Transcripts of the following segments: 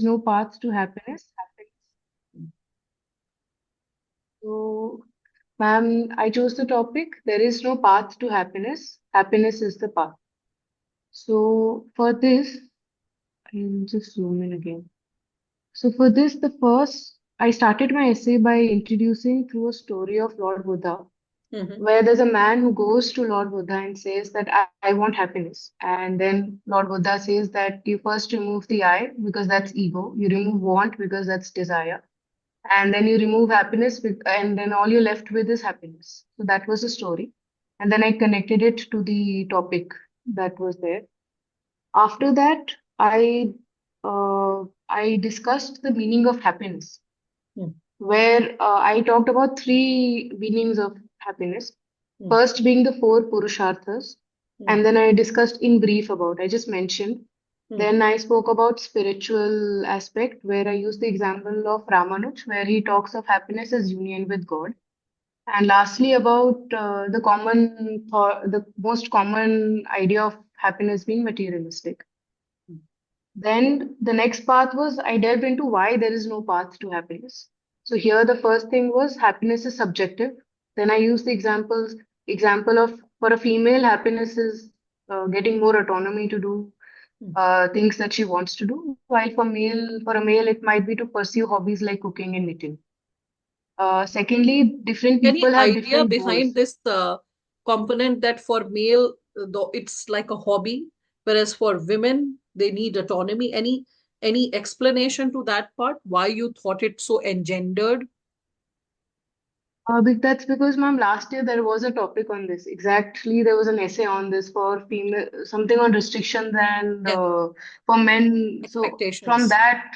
no path to happiness. So, ma'am, I chose the topic. There is no path to happiness. Happiness is the path. So, for this, I'll just zoom in again. So, for this, I started my essay by introducing through a story of Lord Buddha, Mm-hmm. where there's a man who goes to Lord Buddha and says that I want happiness. And then Lord Buddha says that you first remove the I because that's ego, you remove want because that's desire, and then you remove happiness, and then all you're left with is happiness. So that was the story. And then I connected it to the topic that was there. After that, I discussed the meaning of happiness, where I talked about three meanings of happiness. Mm-hmm. First being the four Purusharthas, and then I discussed in brief about, I just mentioned. Mm-hmm. Then I spoke about spiritual aspect, where I used the example of Ramanuj, where he talks of happiness as union with God. And lastly, about the most common idea of happiness being materialistic. Then the next path was I delved into why there is no path to happiness. So here the first thing was happiness is subjective. Then I used the example of for a female happiness is getting more autonomy to do things that she wants to do, while for a male it might be to pursue hobbies like cooking and knitting. Secondly, different Any people have idea different behind goals. this component that for male, though it's like a hobby, whereas for women they need autonomy? Any explanation to that part? Why you thought it so engendered? That's because, ma'am, last year there was a topic on this. Exactly, there was an essay on this for female, something on restrictions and Yes, for men. So from expectations. that,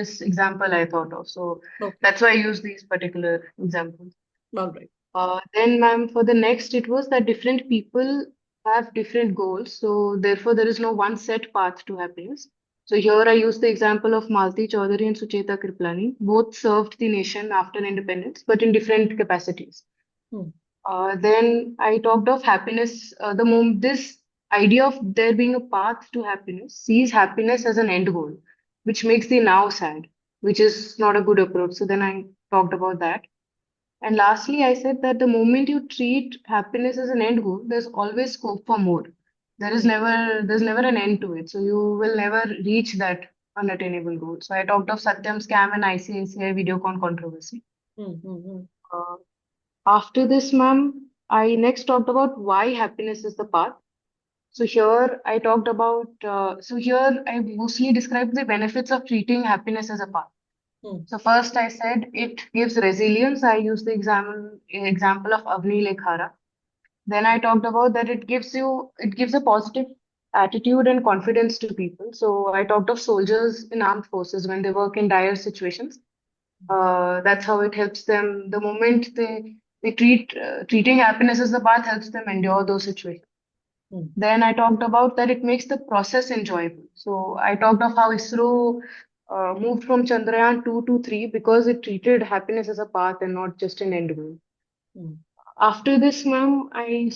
this example I thought of. So Okay, that's why I used these particular examples. all right. Then, ma'am, for the next, it was that different people have different goals. So, therefore, there is no one set path to happiness. So, here I use the example of Malti Chaudhary and Sucheta Kriplani. Both served the nation after independence, but in different capacities. Hmm. Then I talked of happiness. The moment this idea of there being a path to happiness sees happiness as an end goal, which makes the now sad, which is not a good approach. So, then I talked about that. And lastly, I said that the moment you treat happiness as an end goal, there's always scope for more. Hmm. There's never an end to it. So you will never reach that unattainable goal. So I talked of Satyam scam and ICICI Videocon controversy. Hmm. Hmm. Hmm. Uh, After this, ma'am, I next talked about why happiness is the path. So here I mostly described the benefits of treating happiness as a path. Hmm. So first I said it gives resilience. I used the example of Avni Lekhara. Then I talked about that it gives a positive attitude and confidence to people. So I talked of soldiers in armed forces when they work in dire situations. That's how it helps them. The moment they treating happiness as the path helps them endure those situations. Hmm. Then I talked about that it makes the process enjoyable. So I talked of how ISRO moved from Chandrayaan 2 to 3 because it treated happiness as a path and not just an end goal. Hmm. After this, ma'am, I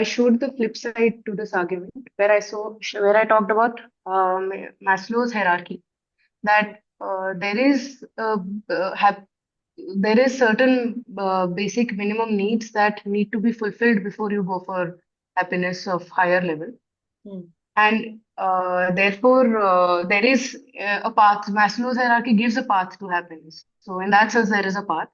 showed the flip side to this argument where I talked about Maslow's hierarchy that there is certain basic minimum needs that need to be fulfilled before you go for happiness of higher level. Hmm. And therefore, there is a path. Maslow's hierarchy gives a path to happiness. So, in that sense, there is a path.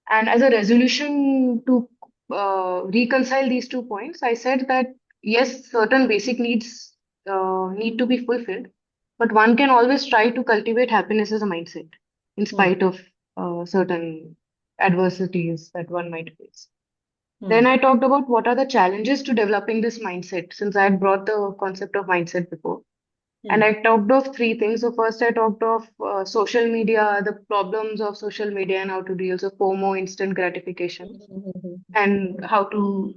And as a resolution to reconcile these 2 points, I said that yes, certain basic needs need to be fulfilled, but one can always try to cultivate happiness as a mindset in Hmm. spite of certain adversities that one might face. Hmm. Then I talked about what are the challenges to developing this mindset, since I had brought the concept of mindset before. And Hmm. I talked of three things. So first, I talked of social media, the problems of social media, and how to deal with FOMO, instant gratification, Hmm. and how to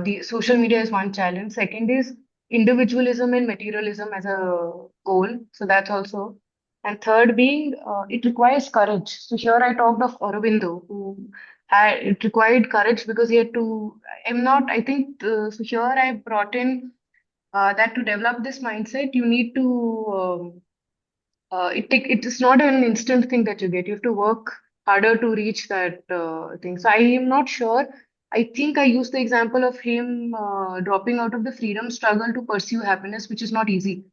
the social media is one challenge. Second is individualism and materialism as a goal. So that's also. And third being it requires courage. So here I talked of Aurobindo, who had it required courage because he had to. I'm not. I think so. Here I brought in that to develop this mindset, you need to it is not an instant thing that you get. You have to work harder to reach that thing. So I am not sure. I think I used the example of him dropping out of the freedom struggle to pursue happiness, which is not easy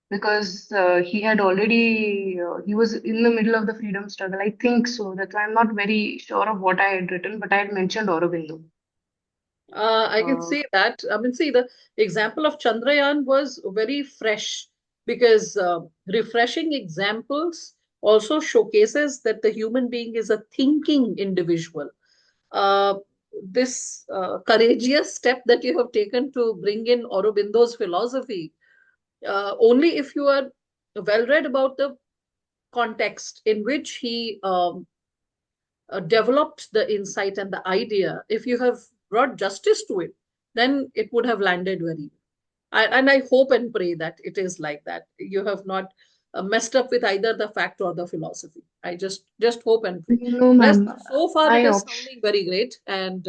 because he had already he was in the middle of the freedom struggle. I think so. That's why I'm not very sure of what I had written, but I had mentioned Aurobindo. I can Uh, say that. I mean, see, the example of Chandrayaan was very fresh because refreshing examples also showcases that the human being is a thinking individual. Uh, this courageous step that you have taken to bring in Aurobindo's philosophy, only if you are well read about the context in which he developed the insight and the idea, if you have brought justice to it, then it would have landed very well. And I hope and pray that it is like that. You have not messed up with either the fact or the philosophy. I just hope and pray. no, ma'am. Rest, so far it I is opt. sounding very great, and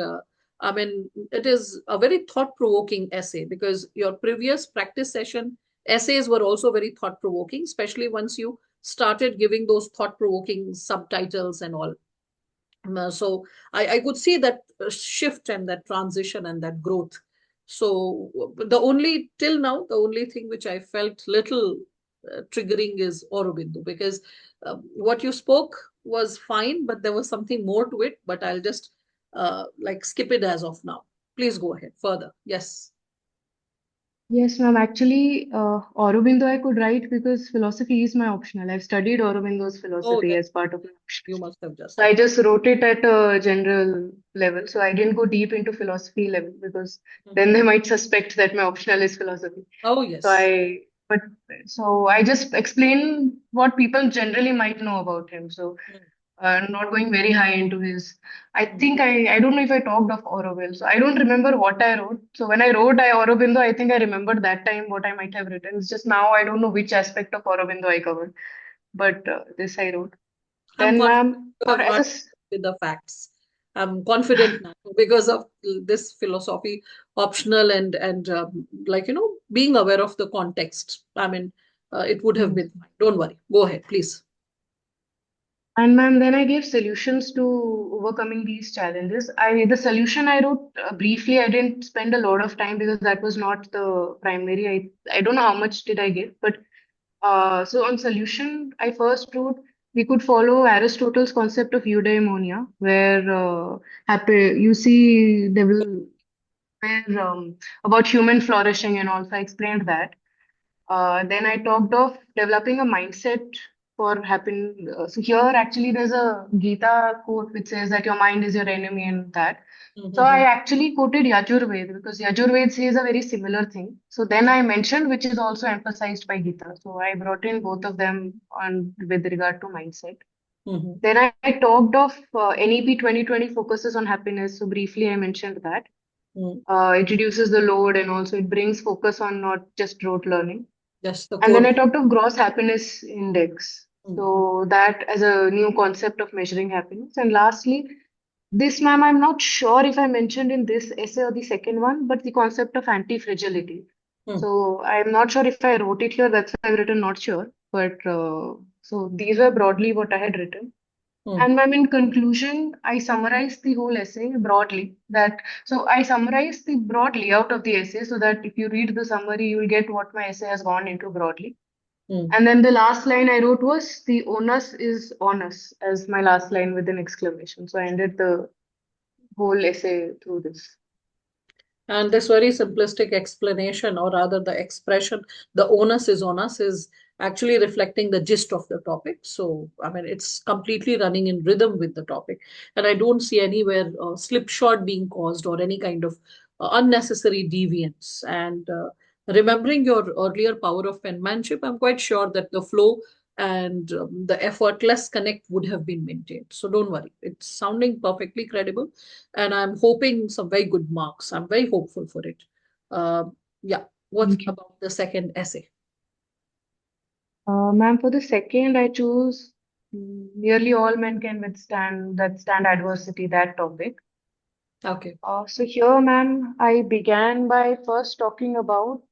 I mean it is a very thought-provoking essay because your previous practice session essays were also very thought-provoking, especially once you started giving those thought-provoking subtitles and all. So I could see that shift and that transition and that growth. So the only till now, the only thing which I felt little triggering is Aurobindo because what you spoke was fine, but there was something more to it. But I'll just like skip it as of now. Please go ahead further. Yes. Yes, ma'am. Actually, Aurobindo I could write because philosophy is my optional. I've studied Aurobindo's Oh, philosophy then as part of my optional. you must have just So I just wrote it at a general level. So I didn't go deep into philosophy level because then Mhm. they might suspect that my optional is philosophy. Oh, So yes. but so I just explain what people generally might know about him. So Mm, not going very high into his. I mm. think I don't know if I talked of Aurobindo. So I don't remember what I wrote. So when I wrote Aurobindo, I think I remembered that time what I might have written. It's just now I don't know which aspect of Aurobindo I covered. But this I wrote. I'm Then, confident ma'am, you or have as not a with the facts. I'm confident now because of this philosophy optional and like being aware of the context. I mean, it would have yes. been fine. Don't worry. Go ahead, please. And ma'am, then I gave solutions to overcoming these challenges. I the solution I wrote briefly. I didn't spend a lot of time because that was not the primary. I don't know how much did I give, but so on solution, I first wrote we could follow Aristotle's concept of eudaimonia, where happy you see they will where about human flourishing and also I explained that. Then I talked of developing a mindset for happiness. So here, actually, there's a Gita quote which says that your mind is your enemy and that. So I Mm-hmm. actually quoted Yajurved because Yajurved says a very similar thing. So then I mentioned which is also emphasized by Gita. So I brought in both of them on with regard to mindset. Mm-hmm. Then I talked of NEP 2020 focuses on happiness. So briefly I mentioned that. Mm. It reduces the load and also it brings focus on not just rote learning. That's the And then core. I talked of gross happiness index. Mm-hmm. So that as a new concept of measuring happiness. And lastly, this, ma'am, I'm not sure if I mentioned in this essay or the second one, but the concept of anti-fragility. Mm. So I'm not sure if I wrote it here. That's why I've written not sure. But so these were broadly what I had written. Mm. And ma'am, in conclusion, I summarized the whole essay broadly. So I summarized the broad layout of the essay so that if you read the summary, you will get what my essay has gone into broadly. Mm. And then the last line I wrote was the onus is on us as my last line with an exclamation. So I ended the whole essay through this. And this very simplistic explanation, or rather the expression, the onus is on us, is actually reflecting the gist of the topic. So, I mean, it's completely running in rhythm with the topic. And I don't see anywhere slipshod being caused or any kind of unnecessary deviance. And remembering your earlier power of penmanship, I'm quite sure that the flow and the effortless connect would have been maintained. So don't worry, it's sounding perfectly credible, and I'm hoping some very good marks. I'm very hopeful for it. Uh, yeah. What Thank you. about the second essay? Ma'am, for the second, I choose nearly all men can withstand that stand adversity, that topic. Okay. So here, ma'am, I began by first talking about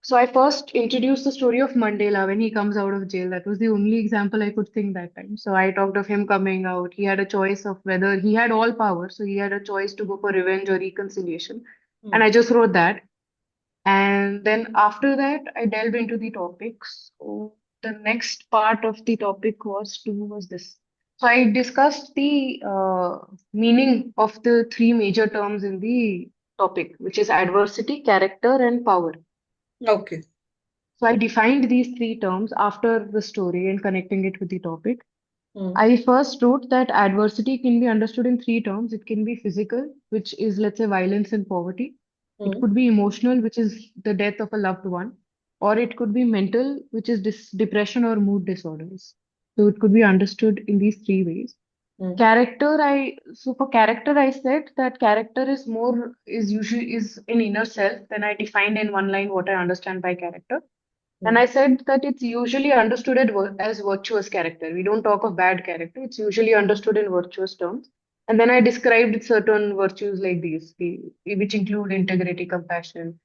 So I first introduced the story of Mandela when he comes out of jail. That was the only example I could think that time. So I talked of him coming out. He had a choice of whether he had all power. So he had a choice to go for revenge or reconciliation. And Mm. I just wrote that. And then after that, I delved into the topics. So the next part of the topic was this. So I discussed the meaning of the three major terms in the topic, which is adversity, character, and power. Okay. So I defined these three terms after the story and connecting it with the topic. Mm. I first wrote that adversity can be understood in three terms. It can be physical, which is, let's say, violence and poverty. It Mm. could be emotional, which is the death of a loved one. Or it could be mental, which is depression or mood disorders. So it could be understood in these three ways. Mm. So for character, I said that character is usually is an inner self. Then I defined in one line what I understand by character. And Mm. I said that it's usually understood as virtuous character. We don't talk of bad character. It's usually understood in virtuous terms. And then I described certain virtues like these, which include integrity, compassion.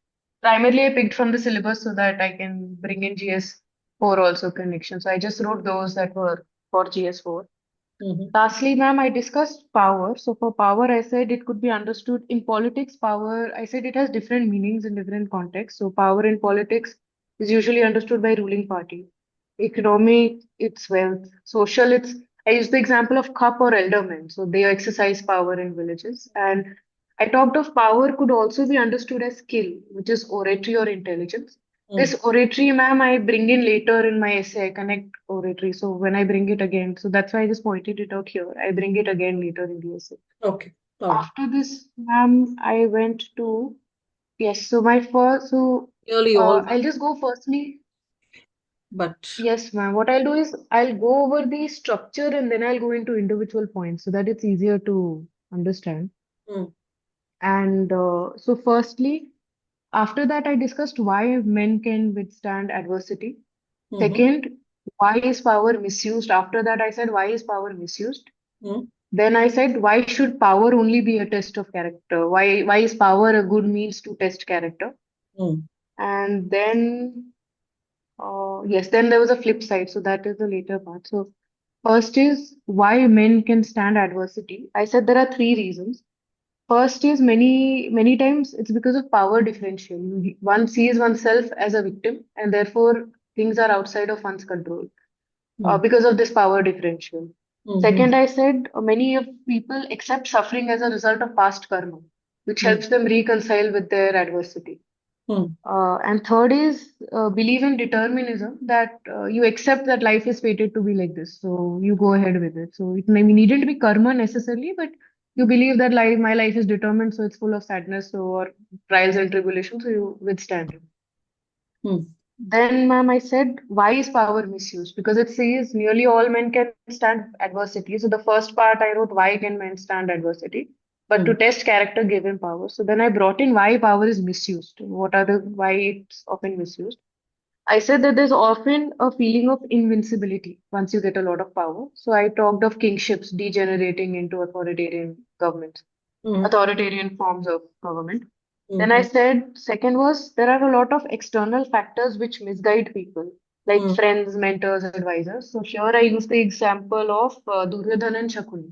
Primarily, I picked from the syllabus so that I can bring in GS4 also connection. So I just wrote those that were for GS4. Mhm. Lastly, ma'am, I discussed power. So for power, I said it could be understood in politics. Power, I said it has different meanings in different contexts. So power in politics is usually understood by ruling party. Economic, it's wealth. Social, I used the example of cup or eldermen. So they exercise power in villages. And I talked of power could also be understood as skill, which is oratory or intelligence. This Mm. oratory, ma'am, I bring in later in my essay. I connect oratory. So when I bring it again, so that's why I just pointed it out here. I bring it again later in the essay. Okay. All right. After this, ma'am, I went to, yes, so my first, so Nearly all, I'll just go firstly. but Yes, ma'am. What I'll do is I'll go over the structure and then I'll go into individual points so that it's easier to understand. mm. And so, firstly, after that, I discussed why men can withstand adversity. Mm-hmm. Second, why is power misused? After that, I said, why is power misused? Mm. Then I said, why should power only be a test of character? Why is power a good means to test character? Mm. And then, yes, then there was a flip side. So that is the later part. So first is why men can stand adversity. I said there are three reasons. First is many times it's because of power differential. One sees oneself as a victim, and therefore things are outside of one's control Mm. because of this power differential. Mm-hmm. Second, I said many of people accept suffering as a result of past karma, which Mm. helps them reconcile with their adversity. Mm. And third is believe in determinism that you accept that life is fated to be like this, so you go ahead with it. So it needn't be karma necessarily, but you believe that my life is determined, so it's full of sadness or trials and tribulations, so you withstand it. Mm. Then, ma'am, I said, why is power misused? Because it says nearly all men can stand adversity. So the first part I wrote, why can men stand adversity? But to Mm. test character, give him power. So then I brought in why power is misused. What are the why it's often misused? I said that there's often a feeling of invincibility once you get a lot of power. So I talked of kingships degenerating into authoritarian governments, Mm. authoritarian forms of government. Then I Mm-hmm. said, second was there are a lot of external factors which misguide people, like Mm. friends, mentors, advisors. So here I use the example of Duryodhana and Shakuni.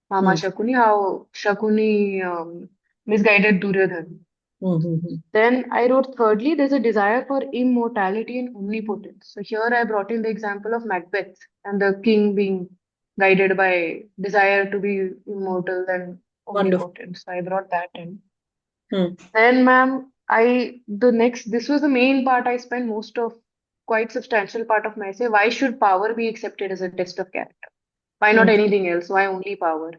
Mama Mm. Shakuni, how Shakuni misguided Duryodhana. Mm-hmm. Then I wrote, thirdly, there's a desire for immortality and omnipotence. So here I brought in the example of Macbeth and the king being guided by desire to be immortal and Wonderful. omnipotent. So I brought that in. Mm. Then, ma'am, this was the main part I spent quite substantial part of my essay. Why should power be accepted as a test of character? Why not Mm. anything else? Why only power?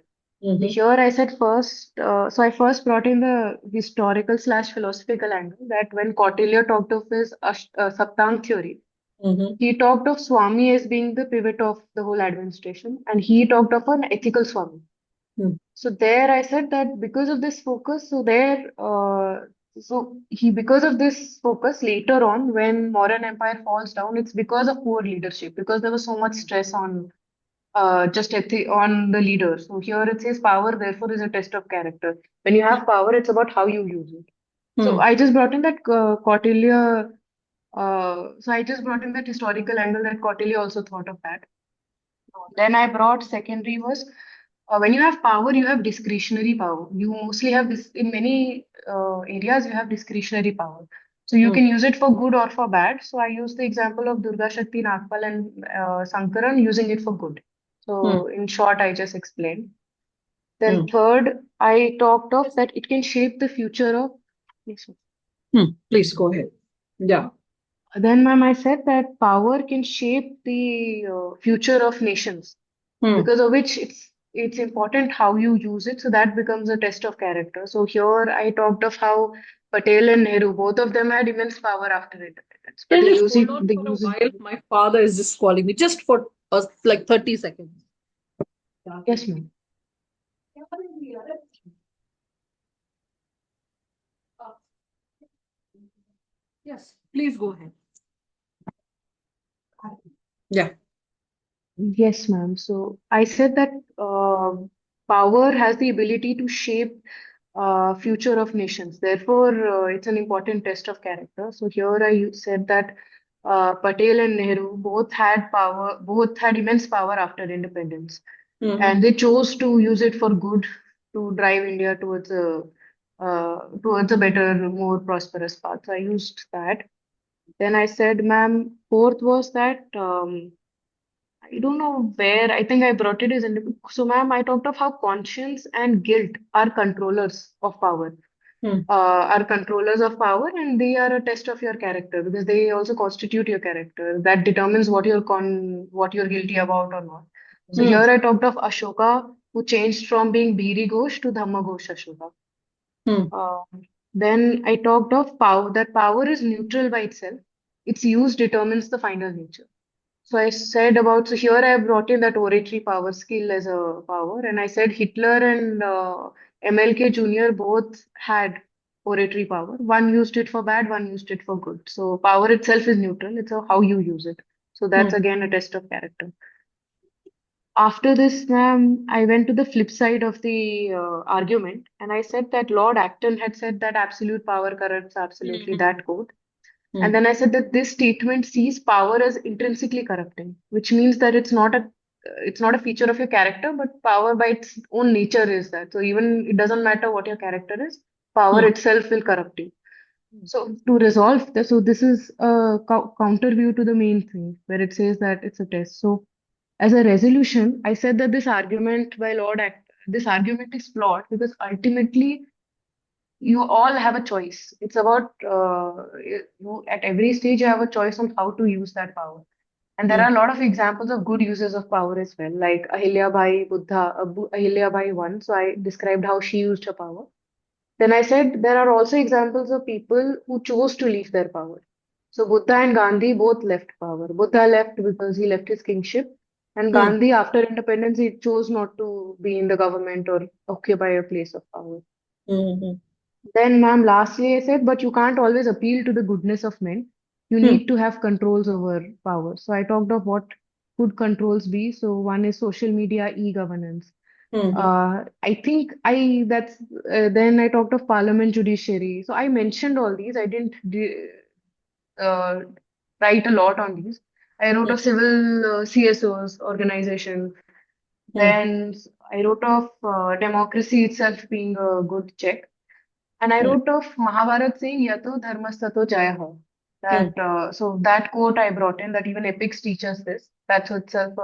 So Mm-hmm. here I said so I first brought in the historical slash philosophical angle that when Kautilya talked of his Saptang theory, Mm-hmm. he talked of Swami as being the pivot of the whole administration, and he talked of an ethical Swami. Mm. So there I said that because of this focus, because of this focus later on when modern empire falls down, it's because of poor leadership, because there was so much stress on on the leader. So here it says power therefore is a test of character. When you have power, it's about how you use it. So Mm. I just brought in that Kautilya. So I just brought in that historical angle that Kautilya also thought of that. Then I brought secondary was when you have power, you have discretionary power. You mostly have this in many areas. You have discretionary power, so you Hmm. can use it for good or for bad. So I use the example of Durga Shakti, Nagpal, and Sankaran using it for good. Hmm. So in short, I just explained. Then Hmm. third, I talked of that it can shape the future of. Yes, ma'am. Hmm. Please go ahead. Yeah. Then, ma'am, I said that power can shape the future of nations, Hmm. because of which it's important how you use it. So that becomes a test of character. So here I talked of how Patel and Nehru, both of them had immense power after independence, but Can they you just use hold it. on They for a use it. while? My father is just calling me just for like 30 seconds. Yes, ma'am. Yes, please go ahead. Yeah. Yes, ma'am. So I said that power has the ability to shape future of nations. Therefore, it's an important test of character. So here I said that Patel and Nehru both had power, both had immense power after independence, Hmm. and they chose to use it for good to drive India towards a better, more prosperous path. So I used that. Then I said, ma'am, fourth was that. I don't know where. I think I brought it as in. So, ma'am, I talked of how conscience and guilt are controllers of power. Hmm. Are controllers of power, and they are a test of your character because they also constitute your character. That determines what you're guilty about or not. So Hmm. here I talked of Ashoka, who changed from being Biri Ghosh to Dhamma Ghosh Ashoka. Hmm. Uh, then I talked of power. That power is neutral by itself. Its use determines the final nature. So I said about, so here I brought in that oratory power skill as a power, and I said Hitler and MLK Jr. both had oratory power. One used it for bad, one used it for good. So power itself is neutral, it's how you use it. So Hmm. that's again a test of character. After this, ma'am, I went to the flip side of the argument, and I said that Lord Acton had said that absolute power corrupts absolutely, Hmm. that quote. Hmm. And then I said that this statement sees power as intrinsically corrupting, which means that it's not a feature of your character, but power by its own nature is that. So even it doesn't matter what your character is, power Hmm. itself will corrupt you. So to resolve this, so this is a counter view to the main thing where it says that it's a test. So as a resolution, I said that this argument is flawed because ultimately you all have a choice. It's about at every stage you have a choice on how to use that power. And there Hmm. are a lot of examples of good uses of power as well, like Ahilya Bai one. So I described how she used her power. Then I said there are also examples of people who chose to leave their power. So Buddha and Gandhi both left power. Buddha left because he left his kingship, and Hmm. Gandhi, after independence, he chose not to be in the government or occupy a place of power. Hmm. Then, ma'am, lastly, I said, but you can't always appeal to the goodness of men. You Hmm. need to have controls over power. So I talked of what could controls be. So one is social media e-governance. Hmm. I think I that's then I talked of parliament judiciary. So I mentioned all these. I didn't uh, write a lot on these. I wrote Hmm. of civil CSOs organization. Hmm. Then I wrote of democracy itself being a good check. And I Hmm. wrote of Mahabharat saying Yato Dharmastato Jayaha. Hmm. So that quote I brought in that even epics teach us this. That's itself.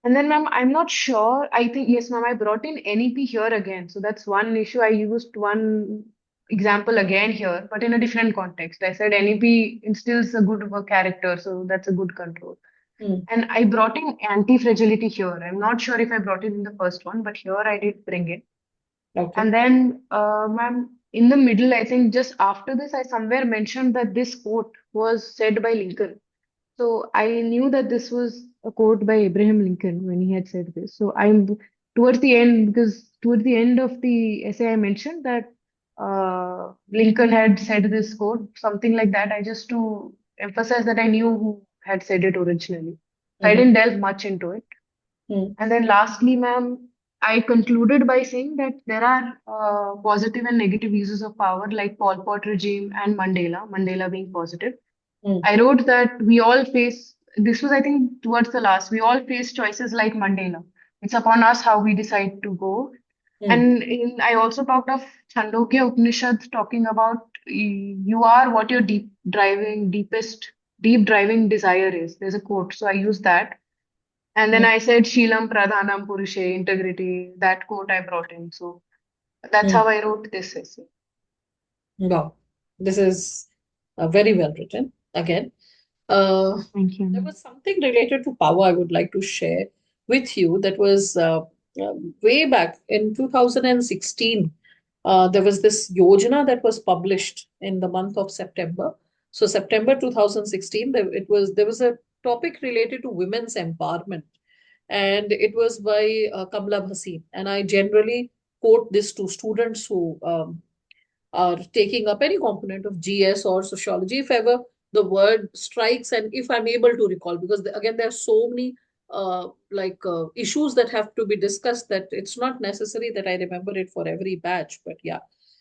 And then, ma'am, I'm not sure. I think yes, ma'am. I brought in NEP here again. So that's one issue. I used one example again here, but in a different context. I said NEP instills a good work character, so that's a good control. Hmm. And I brought in anti-fragility here. I'm not sure if I brought it in the first one, but here I did bring it. Okay. And then, ma'am, in the middle, I think just after this, I somewhere mentioned that this quote was said by Lincoln. So I knew that this was a quote by Abraham Lincoln when he had said this. So I'm towards the end, because towards the end of the essay, I mentioned that Lincoln had said this quote, something like that. I just to emphasize that I knew who had said it originally. So I Hmm. didn't delve much into it. Hmm. And then lastly, ma'am, I concluded by saying that there are positive and negative uses of power, like Pol Pot regime and Mandela, Mandela being positive. Mm, I wrote that we all face, this was, I think, towards the last, we all face choices like Mandela. It's upon us how we decide to go. mm, And I also talked of Chandogya Upanishad talking about you are what your deep driving desire is. There's a quote, so I used that. And then mm, I said Sheelam Pradhanam Purushe, integrity. That quote I brought in. So that's mm. how I wrote this essay. Wow. This is very well written. Again, uh, Thank there you. was something related to power I would like to share with you. That was way back in 2016. There was this yojana that was published in the month of September. So September 2016, there was a topic related to women's empowerment, and it was by Kamla Bhasin. And I generally quote this to students who are taking up any component of GS or sociology, if ever the word strikes, and if I'm able to recall, because again, there are so many issues that have to be discussed that it's not necessary that I remember it for every batch, but yeah.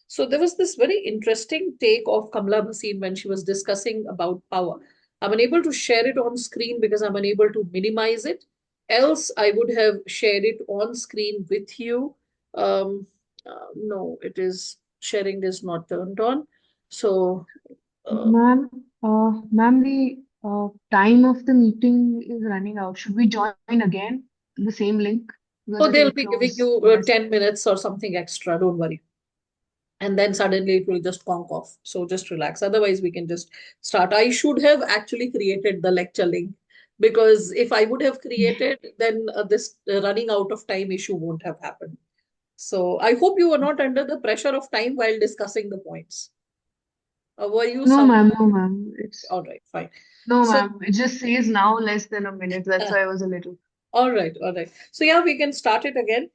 So there was this very interesting take of Kamla Bhasin when she was discussing about power. I'm unable to share it on screen because I'm unable to minimize it. Else, I would have shared it on screen with you. Um, no, it is sharing is not turned on. So, uh, Ma'am, the time of the meeting is running out. Should we join again? The same link? Because I oh, think they'll it be giving closed you in less 10 time. minutes or something extra. Don't worry. And then suddenly it will just conk off. So just relax. Otherwise, we can just start. I should have actually created the lecture link because if I would have created, then this running out of time issue won't have happened. So I hope you were not under the pressure of time while discussing the points. Were you No, some? ma'am, no, ma'am. All right, fine. No, So ma'am. It just says now less than a minute. That's why I was a little. all right, all right. So yeah, we can start it again.